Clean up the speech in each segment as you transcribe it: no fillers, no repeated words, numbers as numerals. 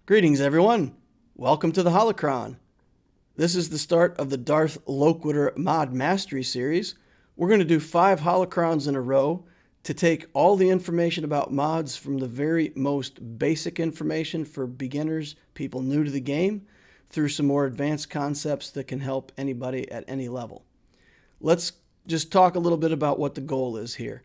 Greetings, everyone. Welcome to the Holocron. This is the start of the Darth Loquitur Mod Mastery Series. We're going to do 5 Holocrons in a row to take all the information about mods from the very most basic information for beginners, people new to the game, through some more advanced concepts that can help anybody at any level. Let's just talk a little bit about what the goal is here.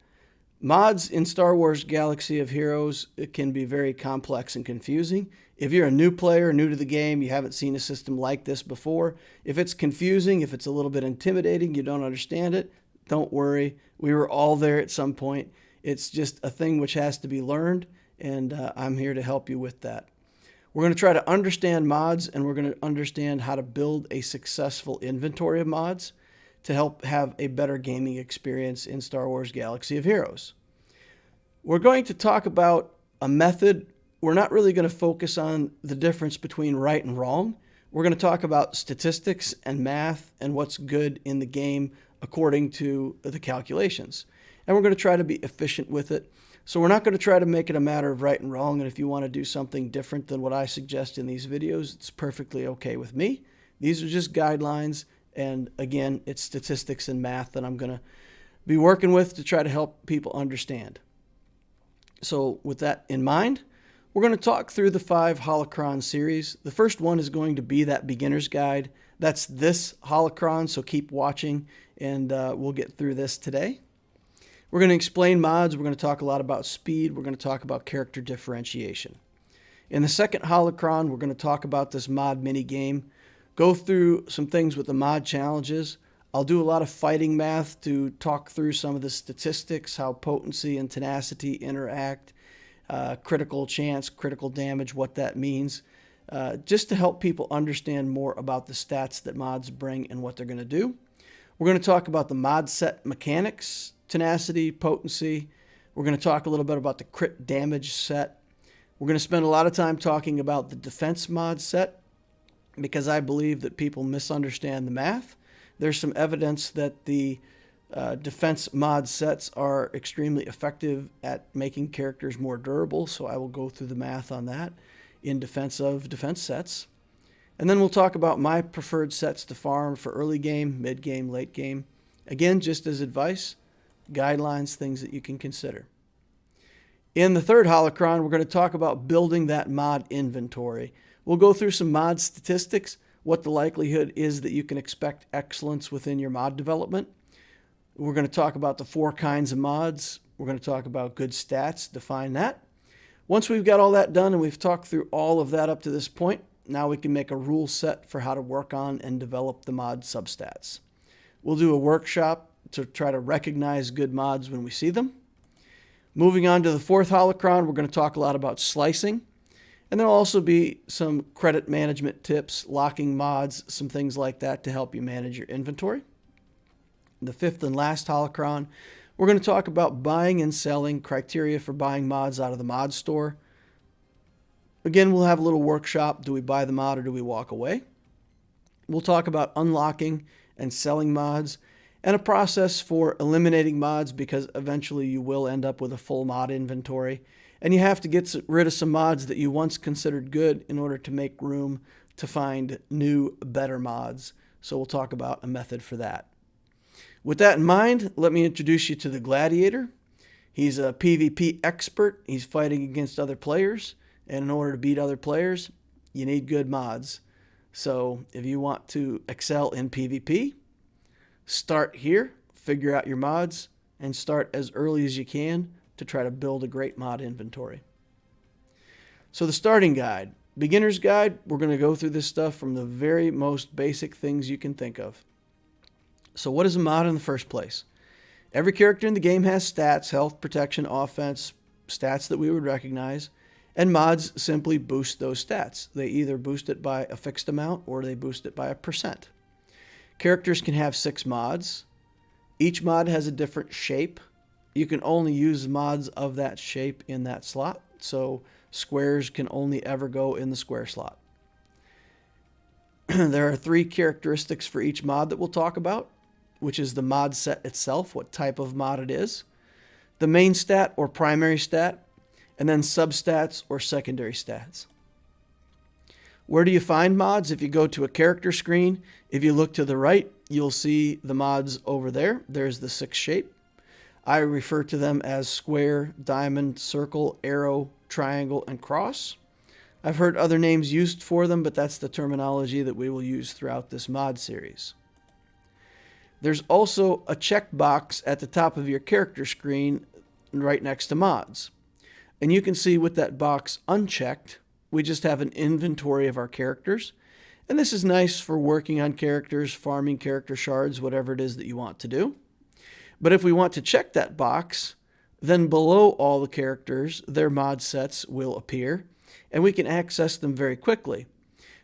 Mods in Star Wars Galaxy of Heroes, it can be very complex and confusing. If you're a new player, new to the game, you haven't seen a system like this before, if it's confusing, if it's a little bit intimidating, you don't understand it, don't worry. We were all there at some point. It's just a thing which has to be learned, and I'm here to help you with that. We're going to try to understand mods, and we're going to understand how to build a successful inventory of mods to help have a better gaming experience in Star Wars Galaxy of Heroes. We're going to talk about a method. We're not really going to focus on the difference between right and wrong. We're going to talk about statistics and math and what's good in the game according to the calculations. And we're going to try to be efficient with it. So we're not going to try to make it a matter of right and wrong. And if you want to do something different than what I suggest in these videos, it's perfectly okay with me. These are just guidelines. And again, it's statistics and math that I'm going to be working with to try to help people understand. So with that in mind, we're going to talk through the 5 Holocron series. The first one is going to be that beginner's guide. That's this Holocron, so keep watching, and we'll get through this today. We're going to explain mods. We're going to talk a lot about speed. We're going to talk about character differentiation. In the second Holocron, we're going to talk about this mod mini game, go through some things with the mod challenges. I'll do a lot of fighting math to talk through some of the statistics, how potency and tenacity interact, critical chance, critical damage, what that means, just to help people understand more about the stats that mods bring and what they're going to do. We're going to talk about the mod set mechanics, tenacity, potency. We're going to talk a little bit about the crit damage set. We're going to spend a lot of time talking about the defense mod set, because I believe that people misunderstand the math. There's some evidence that the defense mod sets are extremely effective at making characters more durable, so I will go through the math on that in defense of defense sets. And then we'll talk about my preferred sets to farm for early game, mid game, late game. Again, just as advice, guidelines, things that you can consider. In the third Holocron, we're going to talk about building that mod inventory. We'll go through some mod statistics, what the likelihood is that you can expect excellence within your mod development. We're going to talk about the 4 kinds of mods. We're going to talk about good stats, define that. Once we've got all that done and we've talked through all of that up to this point, now we can make a rule set for how to work on and develop the mod substats. We'll do a workshop to try to recognize good mods when we see them. Moving on to the 4th Holocron, we're going to talk a lot about slicing. And there'll also be some credit management tips, locking mods, some things like that to help you manage your inventory. The 5th and last Holocron, we're going to talk about buying and selling, criteria for buying mods out of the mod store. Again, we'll have a little workshop. Do we buy the mod or do we walk away? We'll talk about unlocking and selling mods and a process for eliminating mods, because eventually you will end up with a full mod inventory. And you have to get rid of some mods that you once considered good in order to make room to find new, better mods. So we'll talk about a method for that. With that in mind, let me introduce you to the Gladiator. He's a PvP expert. He's fighting against other players. And in order to beat other players, you need good mods. So if you want to excel in PvP, start here, figure out your mods, and start as early as you can to try to build a great mod inventory. So the starting guide, beginner's guide, we're going to go through this stuff from the very most basic things you can think of. So what is a mod in the first place? Every character in the game has stats, health, protection, offense, stats that we would recognize, and mods simply boost those stats. They either boost it by a fixed amount or they boost it by a percent. Characters can have 6 mods. Each mod has a different shape. You can only use mods of that shape in that slot. So squares can only ever go in the square slot. There are 3 characteristics for each mod that we'll talk about, which is the mod set itself, what type of mod it is, the main stat or primary stat, and then substats or secondary stats. Where do you find mods? If you go to a character screen, if you look to the right, you'll see the mods over there. There's the 6 shape. I refer to them as square, diamond, circle, arrow, triangle, and cross. I've heard other names used for them, but that's the terminology that we will use throughout this mod series. There's also a checkbox at the top of your character screen right next to mods. And you can see with that box unchecked, we just have an inventory of our characters. And this is nice for working on characters, farming character shards, whatever it is that you want to do. But if we want to check that box, then below all the characters, their mod sets will appear, and we can access them very quickly.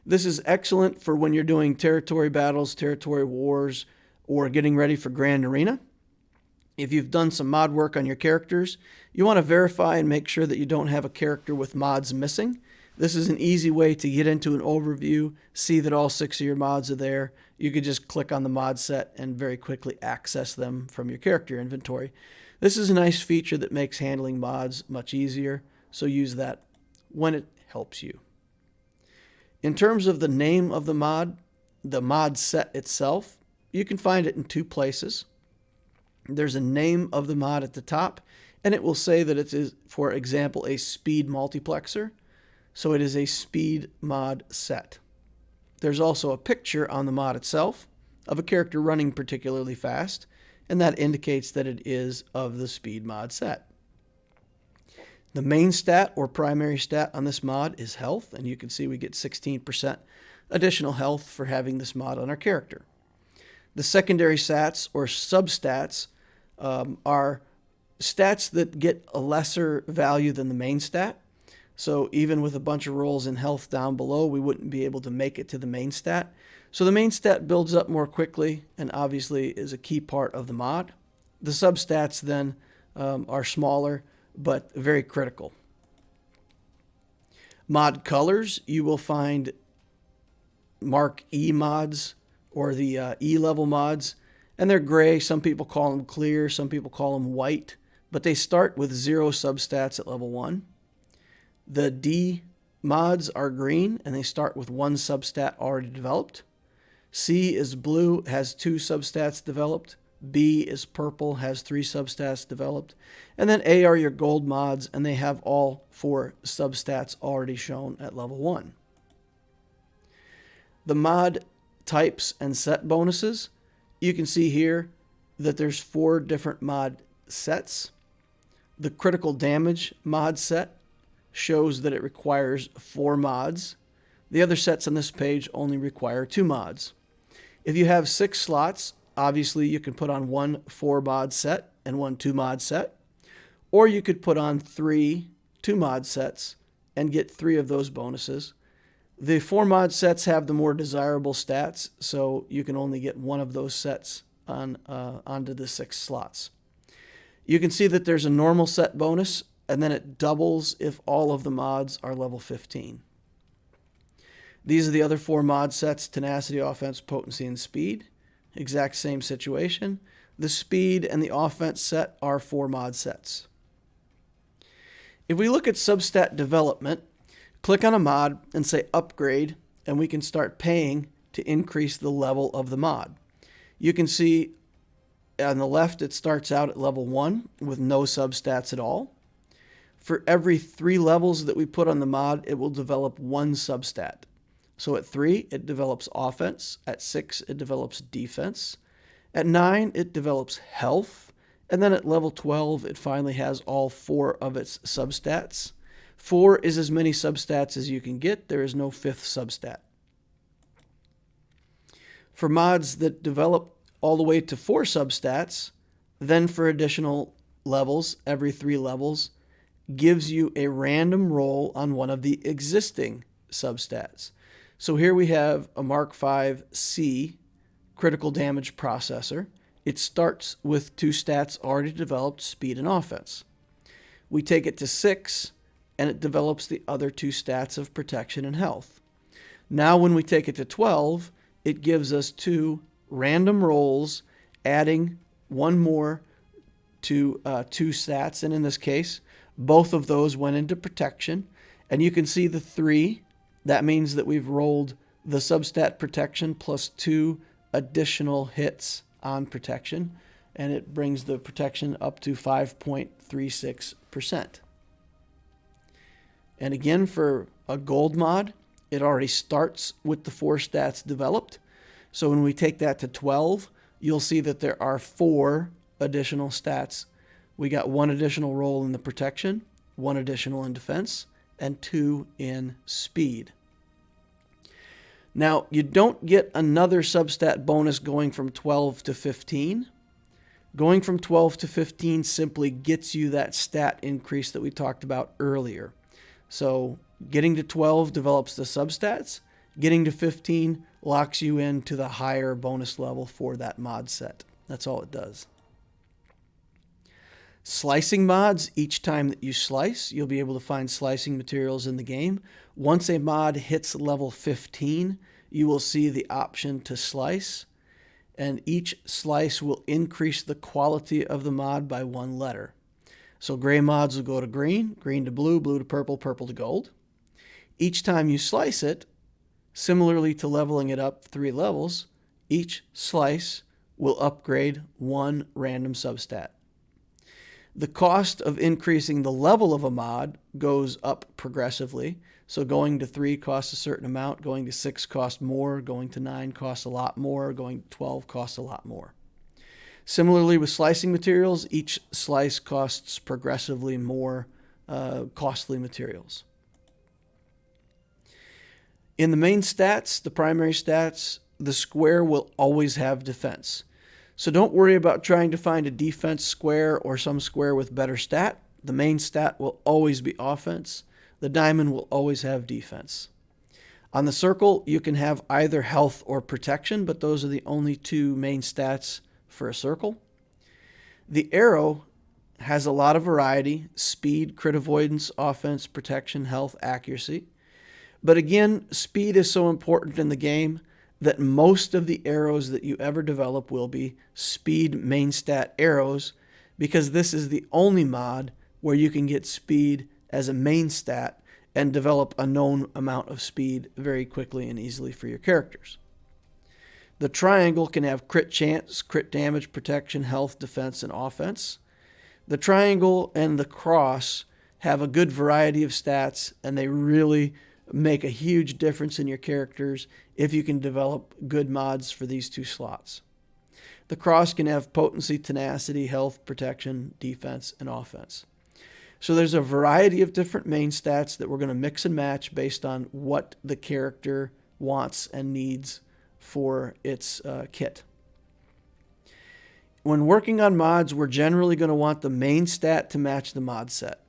This is excellent for when you're doing territory battles, territory wars, or getting ready for Grand Arena. If you've done some mod work on your characters, you want to verify and make sure that you don't have a character with mods missing. This is an easy way to get into an overview, see that all 6 of your mods are there. You could just click on the mod set and very quickly access them from your character inventory. This is a nice feature that makes handling mods much easier, so use that when it helps you. In terms of the name of the mod set itself, you can find it in 2 places. There's a name of the mod at the top, and it will say that it is, for example, a speed multiplexer. So it is a speed mod set. There's also a picture on the mod itself of a character running particularly fast, and that indicates that it is of the speed mod set. The main stat or primary stat on this mod is health, and you can see we get 16% additional health for having this mod on our character. The secondary stats or substats are stats that get a lesser value than the main stat. So even with a bunch of rolls in health down below, we wouldn't be able to make it to the main stat. So the main stat builds up more quickly and obviously is a key part of the mod. The substats then are smaller but very critical. Mod colors, you will find Mark E mods or the E level mods, and they're gray. Some people call them clear, some people call them white, but they start with 0 substats at level 1. The D mods are green, and they start with 1 substat already developed. C is blue, has 2 substats developed. B is purple, has 3 substats developed. And then A are your gold mods, and they have all 4 substats already shown at level 1. The mod types and set bonuses, you can see here that there's 4 different mod sets. The critical damage mod set shows that it requires 4 mods. The other sets on this page only require 2 mods. If you have 6 slots, obviously you can put on 1 4-mod set and 1 2-mod set, or you could put on 3 2-mod sets and get 3 of those bonuses. The 4-mod sets have the more desirable stats, so you can only get 1 of those sets onto the 6 slots. You can see that there's a normal set bonus, and then it doubles if all of the mods are level 15. These are the other 4 mod sets: tenacity, offense, potency, and speed. Exact same situation. The speed and the offense set are 4 mod sets. If we look at substat development, click on a mod and say upgrade, and we can start paying to increase the level of the mod. You can see on the left it starts out at level 1 with no substats at all. For every 3 levels that we put on the mod, it will develop 1 substat. So at 3, it develops offense. At 6, it develops defense. At 9, it develops health. And then at level 12, it finally has all 4 of its substats. 4 is as many substats as you can get. There is no 5th substat. For mods that develop all the way to 4 substats, then for additional levels, every 3 levels, gives you a random roll on one of the existing substats. So here we have a Mark V C critical damage processor. It starts with 2 stats already developed, speed and offense. We take it to 6, and it develops the other 2 stats of protection and health. Now when we take it to 12, it gives us 2 random rolls, adding 1 more to 2 stats, and in this case, both of those went into protection, and you can see the 3 That means that we've rolled the substat protection plus 2 additional hits on protection, and it brings the protection up to 5.36%. And again, for a gold mod, it already starts with the 4 stats developed. So when we take that to 12, you'll see that there are 4 additional stats. We got 1 additional roll in the protection, 1 additional in defense, and 2 in speed. Now, you don't get another substat bonus going from 12 to 15. Going from 12 to 15 simply gets you that stat increase that we talked about earlier. So getting to 12 develops the substats. Getting to 15 locks you into the higher bonus level for that mod set. That's all it does. Slicing mods, each time that you slice, you'll be able to find slicing materials in the game. Once a mod hits level 15, you will see the option to slice, and each slice will increase the quality of the mod by 1 letter. So gray mods will go to green, green to blue, blue to purple, purple to gold. Each time you slice it, similarly to leveling it up 3 levels, each slice will upgrade 1 random substat. The cost of increasing the level of a mod goes up progressively. So going to 3 costs a certain amount, going to 6 costs more, going to 9 costs a lot more, going to 12 costs a lot more. Similarly with slicing materials, each slice costs progressively more costly materials. In the main stats, the primary stats, the square will always have defense. So don't worry about trying to find a defense square or some square with better stat. The main stat will always be offense. The diamond will always have defense. On the circle, you can have either health or protection, but those are the only 2 main stats for a circle. The arrow has a lot of variety: speed, crit avoidance, offense, protection, health, accuracy. But again, speed is so important in the game that most of the arrows that you ever develop will be speed main stat arrows, because this is the only mod where you can get speed as a main stat and develop a known amount of speed very quickly and easily for your characters. The triangle can have crit chance, crit damage, protection, health, defense, and offense. The triangle and the cross have a good variety of stats, and they really make a huge difference in your characters if you can develop good mods for these 2 slots. The cross can have potency, tenacity, health, protection, defense, and offense. So there's a variety of different main stats that we're going to mix and match based on what the character wants and needs for its kit. When working on mods, we're generally going to want the main stat to match the mod set.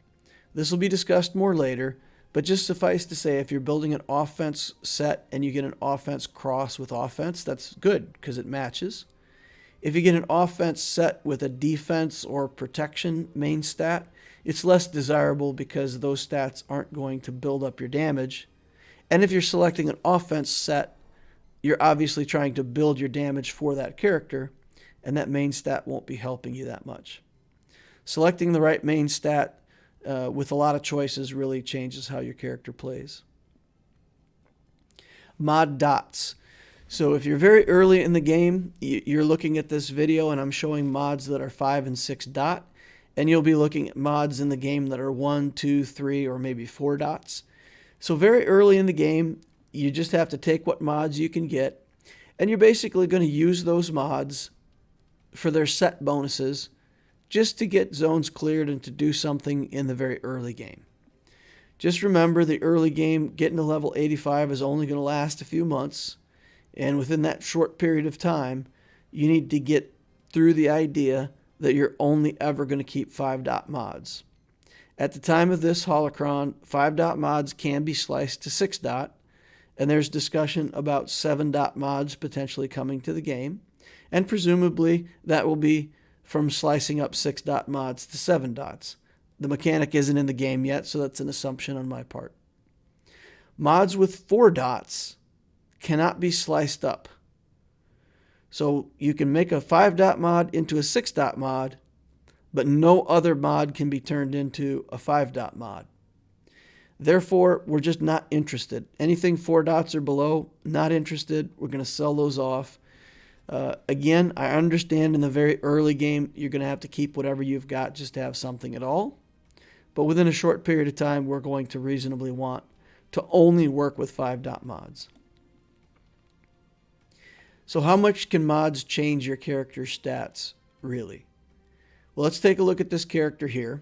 This will be discussed more later, but just suffice to say, if you're building an offense set and you get an offense cross with offense, that's good because it matches. If you get an offense set with a defense or protection main stat, it's less desirable because those stats aren't going to build up your damage. And if you're selecting an offense set, you're obviously trying to build your damage for that character, and that main stat won't be helping you that much. Selecting the right main stat with a lot of choices really changes how your character plays. Mod dots. So if you're very early in the game, you're looking at this video and I'm showing mods that are 5 and 6 dot, and you'll be looking at mods in the game that are 1, 2, 3, or maybe 4 dots. So very early in the game, you just have to take what mods you can get, and you're basically going to use those mods for their set bonuses just to get zones cleared and to do something in the very early game. Just remember, the early game, getting to level 85 is only going to last a few months, and within that short period of time, you need to get through the idea that you're only ever going to keep 5 dot mods. At the time of this holocron, 5 dot mods can be sliced to 6 dot, and there's discussion about 7 dot mods potentially coming to the game, and presumably that will be from slicing up 6 dot mods to 7 dots. The mechanic isn't in the game yet, so that's an assumption on my part. Mods with 4 dots cannot be sliced up. So you can make a 5 dot mod into a 6 dot mod, but no other mod can be turned into a 5 dot mod. Therefore, we're just not interested. Anything 4 dots or below, not interested. We're going to sell those off. Again, I understand in the very early game, you're going to have to keep whatever you've got just to have something at all. But within a short period of time, we're going to reasonably want to only work with 5-dot mods. So how much can mods change your character's stats, really? Well, let's take a look at this character here.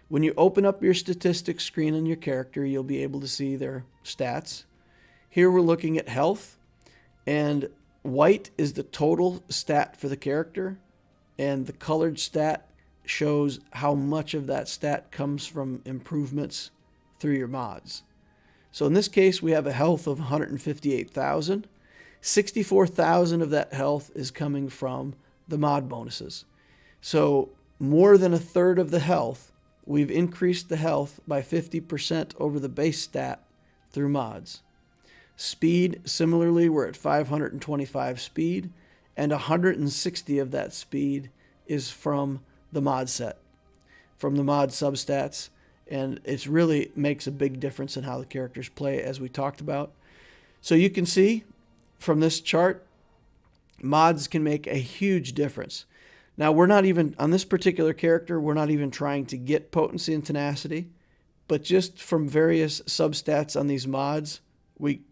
When you open up your statistics screen on your character, you'll be able to see their stats. Here we're looking at health, and white is the total stat for the character, and the colored stat shows how much of that stat comes from improvements through your mods. So in this case, we have a health of 158,000. 64,000 of that health is coming from the mod bonuses. So more than a third of the health, we've increased the health by 50% over the base stat through mods. Speed, similarly, we're at 525 speed, and 160 of that speed is from the mod set, from the mod substats, and it really makes a big difference in how the characters play, as we talked about. So you can see from this chart, mods can make a huge difference. Now, we're not even, on this particular character, we're not even trying to get potency and tenacity, but just from various substats on these mods, we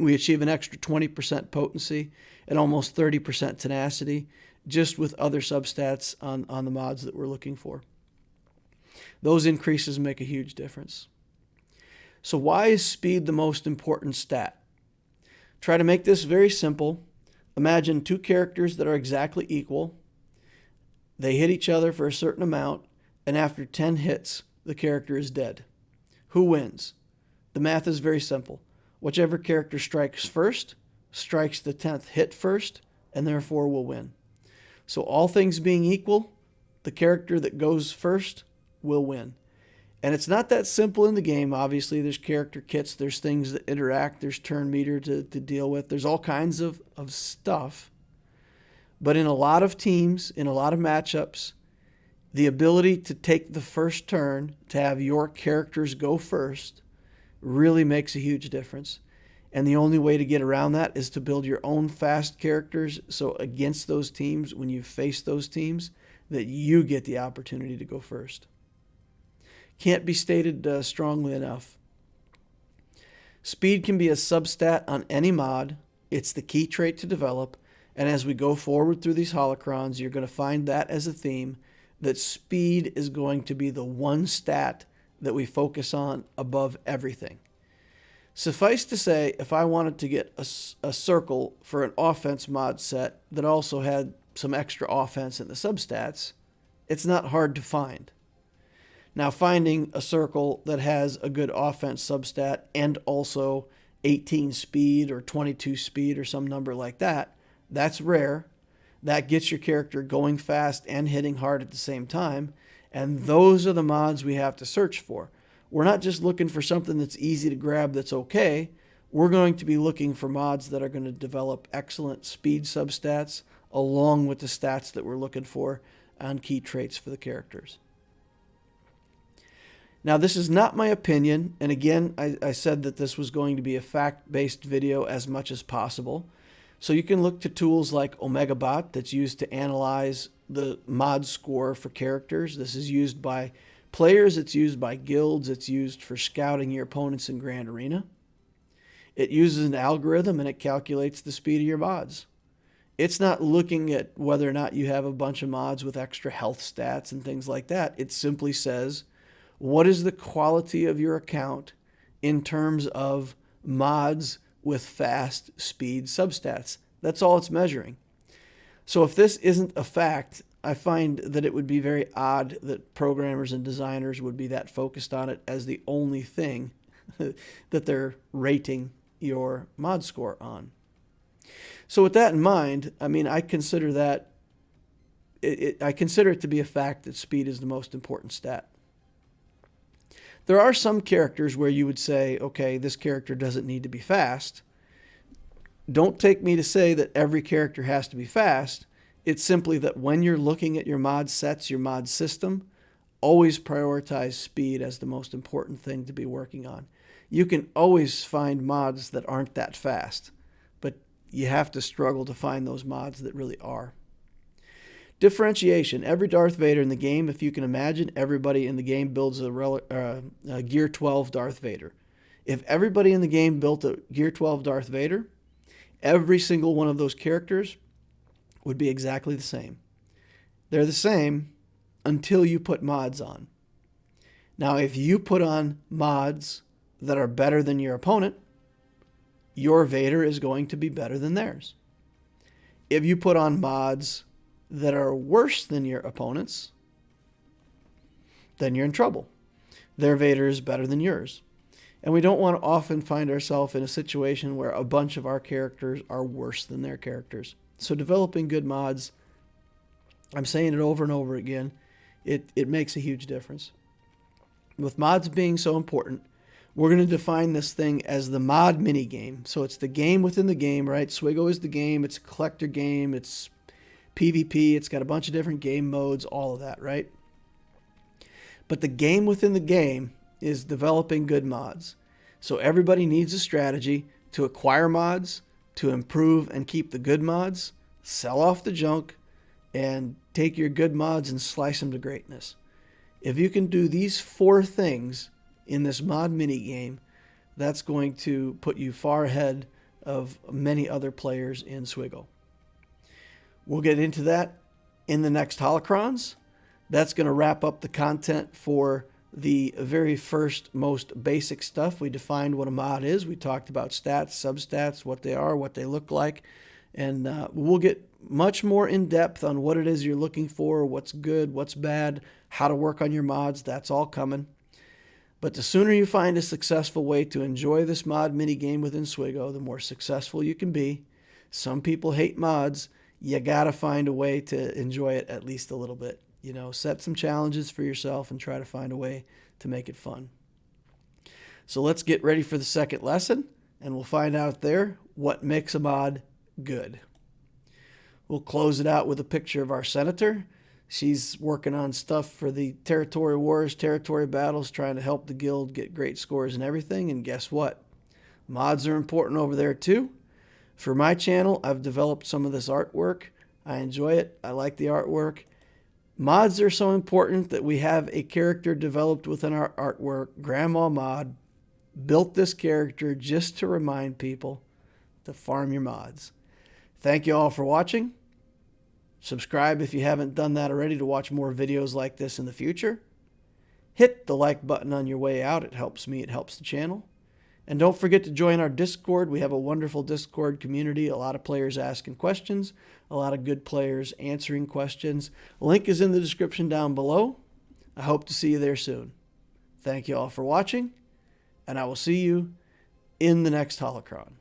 achieve an extra 20% potency and almost 30% tenacity just with other substats on the mods that we're looking for. Those increases make a huge difference. So why is speed the most important stat? Try to make this very simple. Imagine 2 characters that are exactly equal. They hit each other for a certain amount, and after 10 hits, the character is dead. Who wins? The math is very simple. Whichever character strikes first, strikes the 10th hit first, and therefore will win. So all things being equal, the character that goes first will win. And it's not that simple in the game. Obviously, there's character kits, there's things that interact, there's turn meter to deal with. There's all kinds of stuff. But in a lot of teams, in a lot of matchups, the ability to take the first turn, to have your characters go first, really makes a huge difference. And the only way to get around that is to build your own fast characters, so against those teams, when you face those teams, that you get the opportunity to go first. Can't be stated strongly enough. Speed can be a substat on any mod. It's the key trait to develop. And as we go forward through these holocrons, you're going to find that as a theme, that speed is going to be the one stat that we focus on above everything. Suffice to say, if I wanted to get a circle for an offense mod set that also had some extra offense in the substats, it's not hard to find. Now, finding a circle that has a good offense substat and also 18 speed or 22 speed or some number like that, that's rare. That gets your character going fast and hitting hard at the same time. And those are the mods we have to search for. We're not just looking for something that's easy to grab that's okay. We're going to be looking for mods that are going to develop excellent speed substats along with the stats that we're looking for on key traits for the characters. Now, this is not my opinion, and again, I said that this was going to be a fact-based video as much as possible. So you can look to tools like OmegaBot that's used to analyze the mod score for characters. This is used by players, it's used by guilds, it's used for scouting your opponents in Grand Arena. It uses an algorithm and it calculates the speed of your mods. It's not looking at whether or not you have a bunch of mods with extra health stats and things like that. It simply says, what is the quality of your account in terms of mods with fast speed substats? That's all it's measuring. So if this isn't a fact, I find that it would be very odd that programmers and designers would be that focused on it as the only thing that they're rating your mod score on. So with that in mind, I mean, I consider that I consider it to be a fact that speed is the most important stat. There are some characters where you would say, okay, this character doesn't need to be fast. Don't take me to say that every character has to be fast. It's simply that when you're looking at your mod sets, your mod system, always prioritize speed as the most important thing to be working on. You can always find mods that aren't that fast, but you have to struggle to find those mods that really are. Differentiation. Every Darth Vader in the game, if you can imagine, everybody in the game builds a Gear 12 Darth Vader. If everybody in the game built a Gear 12 Darth Vader, every single one of those characters would be exactly the same. They're the same until you put mods on. Now, if you put on mods that are better than your opponent, your Vader is going to be better than theirs. If you put on mods that are worse than your opponent's, then you're in trouble. Their Vader is better than yours. And we don't want to often find ourselves in a situation where a bunch of our characters are worse than their characters. So developing good mods, I'm saying it over and over again, it makes a huge difference. With mods being so important, we're going to define this thing as the mod minigame. So it's the game within the game, right? Swigo is the game. It's a collector game. It's PvP. It's got a bunch of different game modes, all of that, right? But the game within the game is developing good mods. So everybody needs a strategy to acquire mods, to improve and keep the good mods, sell off the junk, and take your good mods and slice them to greatness. If you can do these 4 things in this mod mini game, that's going to put you far ahead of many other players in Swigo. We'll get into that in the next Holocrons. That's going to wrap up the content for the very first, most basic stuff. We defined what a mod is. We talked about stats, substats, what they are, what they look like. And we'll get much more in depth on what it is you're looking for, what's good, what's bad, how to work on your mods. That's all coming. But the sooner you find a successful way to enjoy this mod mini game within Swigo, the more successful you can be. Some people hate mods. You got to find a way to enjoy it at least a little bit. You know, set some challenges for yourself and try to find a way to make it fun. So let's get ready for the second lesson, and we'll find out there what makes a mod good. We'll close it out with a picture of our senator. She's working on stuff for the territory wars, territory battles, trying to help the guild get great scores and everything. And guess what? Mods are important over there too. For my channel, I've developed some of this artwork. I enjoy it. I like the artwork. Mods are so important that we have a character developed within our artwork. Grandma Mod built this character just to remind people to farm your mods. Thank you all for watching. Subscribe if you haven't done that already to watch more videos like this in the future. Hit the like button on your way out. It helps me. It helps the channel. And don't forget to join our Discord. We have a wonderful Discord community. A lot of players asking questions. A lot of good players answering questions. Link is in the description down below. I hope to see you there soon. Thank you all for watching. And I will see you in the next Holocron.